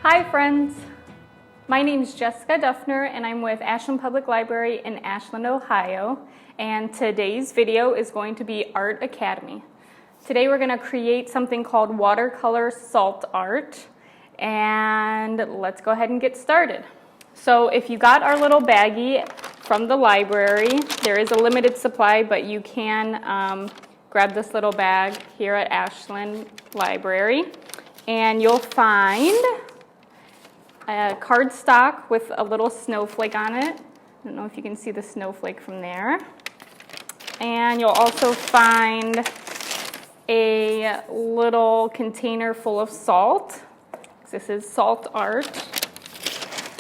Hi friends, my name is Jessica Duffner and I'm with Ashland Public Library in Ashland, Ohio, and today's video is going to be Art Academy. Today we're going to create something called watercolor salt art, and let's go ahead and get started. So if you got our little baggie from the library, there is a limited supply, but you can grab this little bag here at Ashland Library and you'll find a cardstock with a little snowflake on it. I don't know if you can see the snowflake from there. And you'll also find a little container full of salt. This is salt art.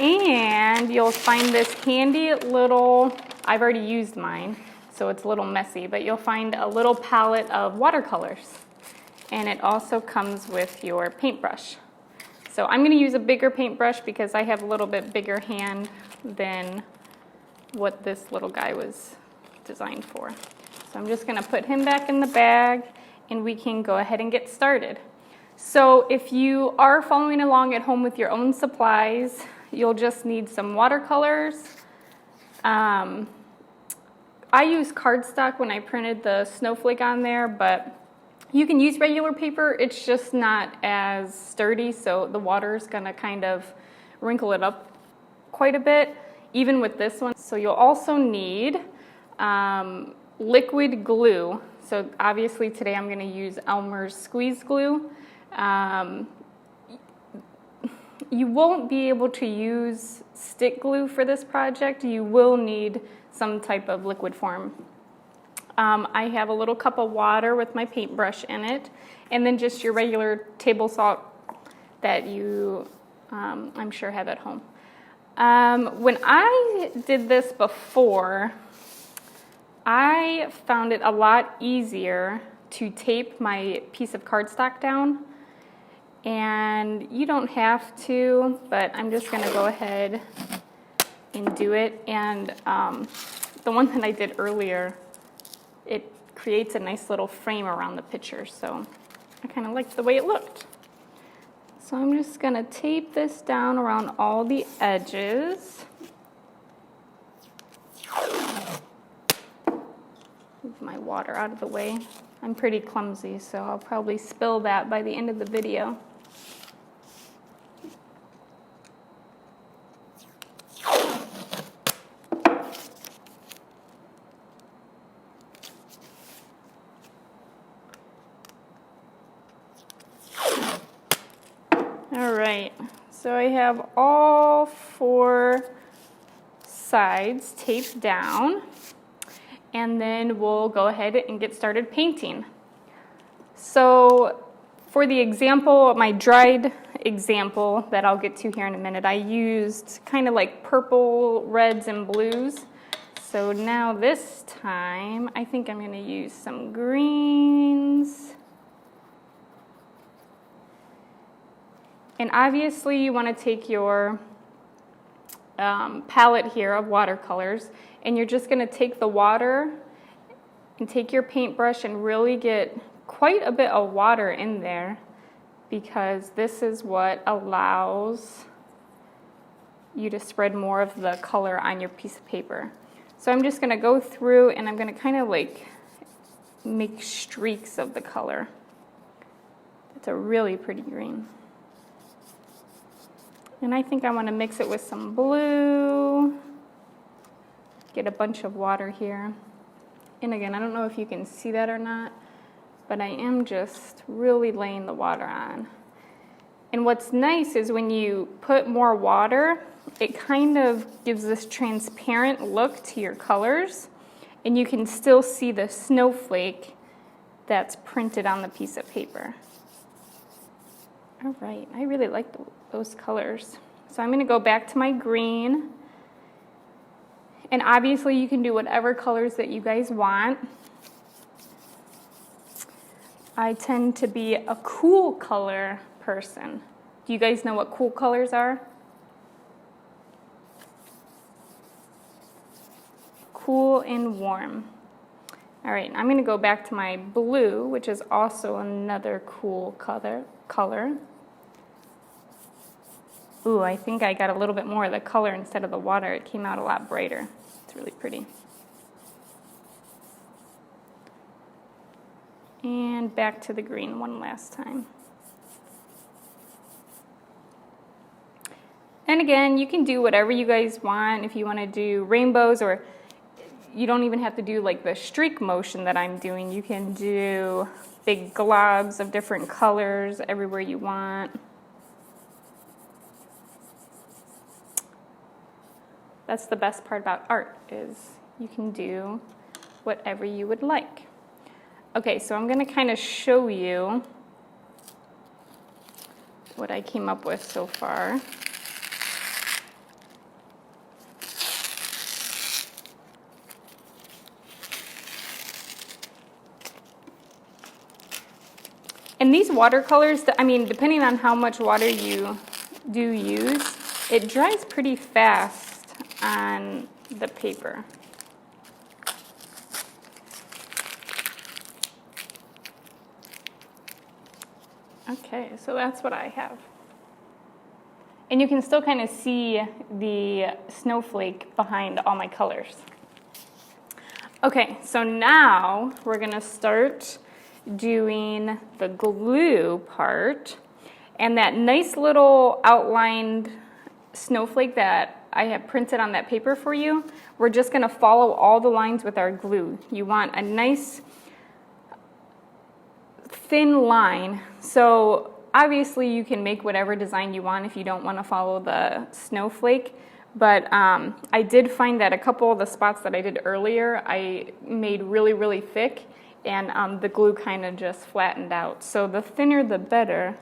And you'll find this handy little, I've already used mine, so it's a little messy, but you'll find a little palette of watercolors. And it also comes with your paintbrush. So I'm going to use a bigger paintbrush because I have a little bit bigger hand than what this little guy was designed for. So I'm just going to put him back in the bag and we can go ahead and get started. So if you are following along at home with your own supplies, you'll just need some watercolors. I used cardstock when I printed the snowflake on there, but you can use regular paper. It's just not as sturdy, so the water is going to kind of wrinkle it up quite a bit, even with this one. So you'll also need liquid glue. So obviously today I'm going to use Elmer's squeeze glue. You won't be able to use stick glue for this project. You will need some type of liquid form. I have a little cup of water with my paintbrush in it, and then just your regular table salt that you, I'm sure, have at home. When I did this before, I found it a lot easier to tape my piece of cardstock down, and you don't have to, but I'm just going to go ahead and do it. And the one that I did earlier, it creates a nice little frame around the picture, so I kind of liked the way it looked. So I'm just going to tape this down around all the edges. Move my water out of the way. I'm pretty clumsy, so I'll probably spill that by the end of the video. Alright, so I have all 4 sides taped down, and then we'll go ahead and get started painting. So for the example, my dried example that I'll get to here in a minute, I used kind of like purple, reds, and blues. So now this time, I think I'm going to use some greens. And obviously you want to take your palette here of watercolors, and you're just going to take the water and take your paintbrush and really get quite a bit of water in there, because this is what allows you to spread more of the color on your piece of paper. So I'm just going to go through and I'm going to kind of like make streaks of the color. It's a really pretty green. And I think I want to mix it with some blue. Get a bunch of water here. And again, I don't know if you can see that or not, but I am just really laying the water on. And what's nice is when you put more water, it kind of gives this transparent look to your colors, and you can still see the snowflake that's printed on the piece of paper. All right, I really like those colors. So I'm going to go back to my green. And obviously you can do whatever colors that you guys want. I tend to be a cool color person. Do you guys know what cool colors are? Cool and warm. All right, I'm going to go back to my blue, which is also another cool color. Ooh, I think I got a little bit more of the color instead of the water. It came out a lot brighter. It's really pretty. And back to the green one last time. And again, you can do whatever you guys want. If you want to do rainbows, or you don't even have to do like the streak motion that I'm doing. You can do big globs of different colors everywhere you want. That's the best part about art, is you can do whatever you would like. Okay, so I'm going to kind of show you what I came up with so far. And these watercolors, I mean, depending on how much water you do use, it dries pretty fast on the paper. Okay, so that's what I have. And you can still kind of see the snowflake behind all my colors. Okay, so now we're going to start doing the glue part. And that nice little outlined snowflake that I have printed on that paper for you, we're just going to follow all the lines with our glue. You want a nice thin line. So obviously you can make whatever design you want if you don't want to follow the snowflake. But I did find that a couple of the spots that I did earlier, I made really, really thick, and the glue kind of just flattened out. So the thinner the better.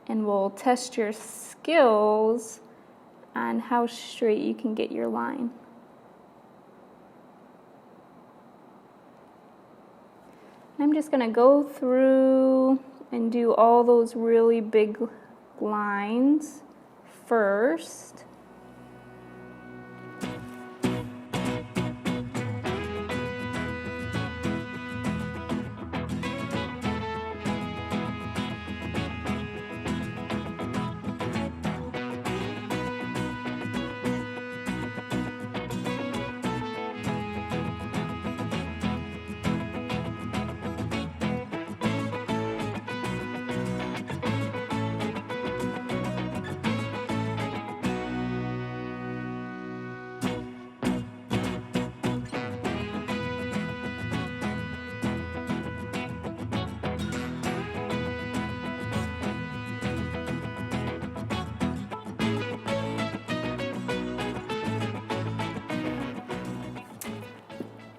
And we'll test your skills on how straight you can get your line. I'm just going to go through and do all those really big lines first.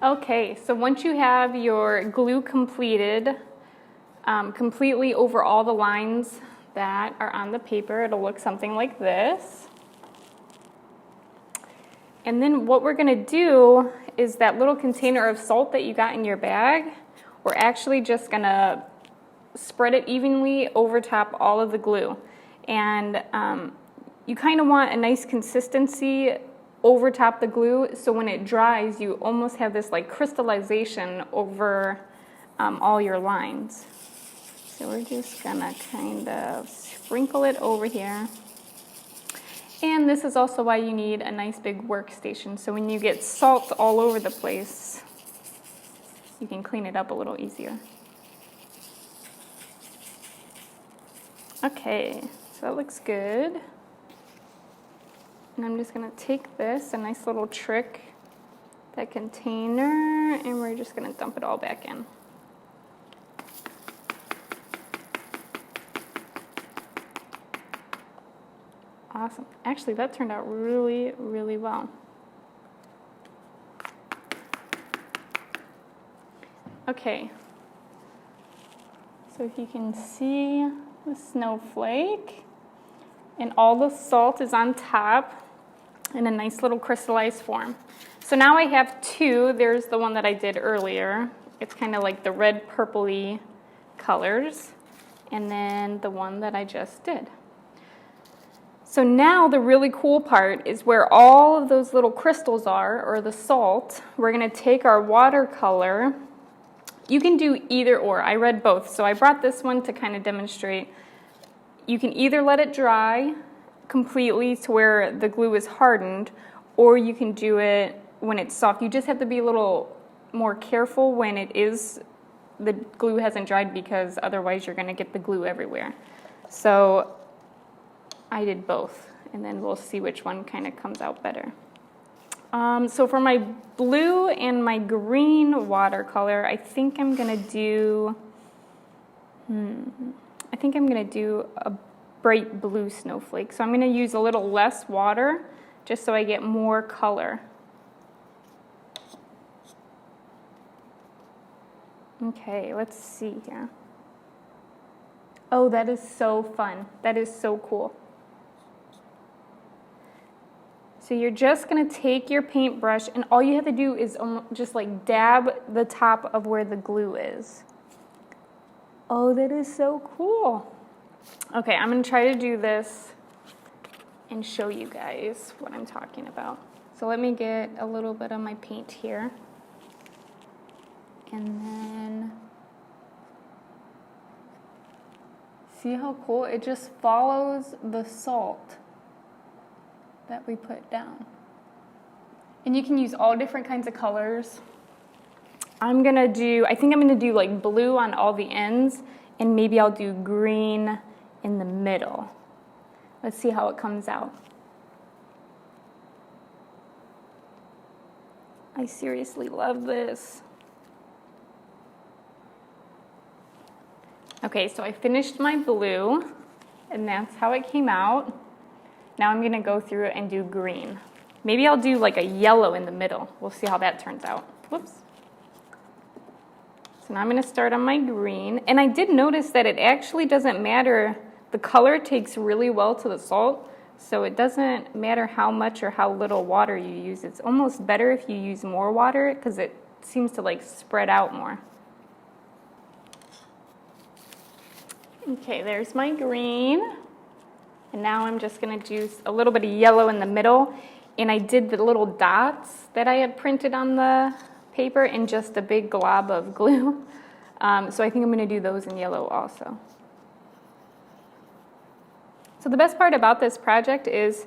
Okay, so once you have your glue completed, completely over all the lines that are on the paper, it'll look something like this. And then what we're going to do is that little container of salt that you got in your bag, we're actually just going to spread it evenly over top all of the glue. And you kind of want a nice consistency over top the glue, so when it dries, you almost have this like crystallization over all your lines. So we're just gonna kind of sprinkle it over here. And this is also why you need a nice big workstation, so when you get salt all over the place, you can clean it up a little easier. Okay, so that looks good. And I'm just going to take this, a nice little trick, that container, and we're just going to dump it all back in. Awesome. Actually, that turned out really, really well. Okay. So if you can see the snowflake, and all the salt is on top in a nice little crystallized form. So now I have two. There's the one that I did earlier. It's kind of like the red purpley colors. And then the one that I just did. So now the really cool part is where all of those little crystals are, or the salt. We're going to take our watercolor. You can do either or. I read both. So I brought this one to kind of demonstrate. you can either let it dry completely to where the glue is hardened, or you can do it when it's soft. You just have to be a little more careful when the glue hasn't dried, because otherwise you're going to get the glue everywhere. So I did both, and then we'll see which one kind of comes out better. So for my blue and my green watercolor, I think I'm going to do a bright blue snowflake. So I'm going to use a little less water just so I get more color. Okay, let's see here. Oh, that is so fun. That is so cool. So you're just going to take your paintbrush, and all you have to do is just like dab the top of where the glue is. Oh, that is so cool. Okay, I'm going to try to do this and show you guys what I'm talking about. So let me get a little bit of my paint here. And then, see how cool? It just follows the salt that we put down. And you can use all different kinds of colors. I think I'm gonna do like blue on all the ends, and maybe I'll do green in the middle. Let's see how it comes out. I seriously love this. Okay, so I finished my blue, and that's how it came out. Now I'm gonna go through it and do green. Maybe I'll do like a yellow in the middle. We'll see how that turns out. Whoops. So now I'm gonna start on my green, and I did notice that it actually doesn't matter. The color takes really well to the salt, so it doesn't matter how much or how little water you use. It's almost better if you use more water, because it seems to like spread out more. Okay, there's my green. And now I'm just going to do a little bit of yellow in the middle. And I did the little dots that I had printed on the paper in just a big glob of glue. So I think I'm going to do those in yellow also. So the best part about this project is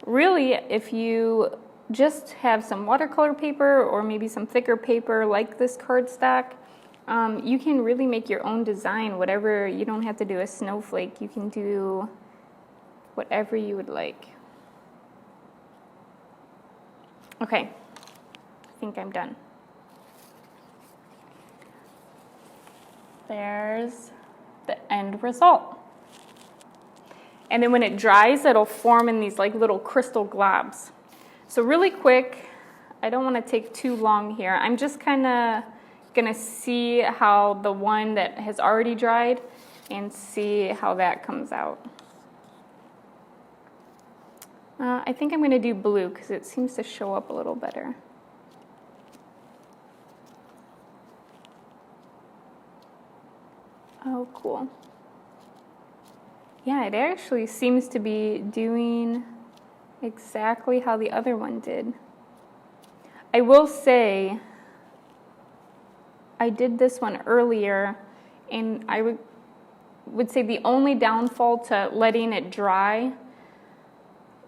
really if you just have some watercolor paper or maybe some thicker paper like this cardstock, you can really make your own design. Whatever, you don't have to do a snowflake. You can do whatever you would like. Okay, I think I'm done. There's the end result. And then when it dries, it'll form in these like little crystal globs. So really quick, I don't want to take too long here. I'm just kind of gonna see how the one that has already dried and see how that comes out. I think I'm going to do blue because it seems to show up a little better. Oh, cool. Yeah, it actually seems to be doing exactly how the other one did. I will say, I did this one earlier, and I would say the only downfall to letting it dry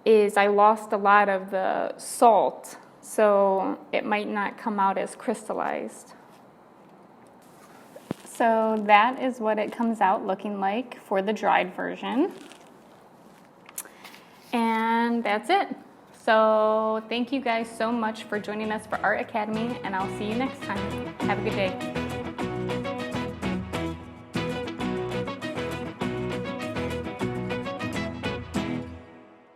is I lost a lot of the salt, so it might not come out as crystallized. So that is what it comes out looking like for the dried version. And that's it. So thank you guys so much for joining us for Art Academy, and I'll see you next time. Have a good day.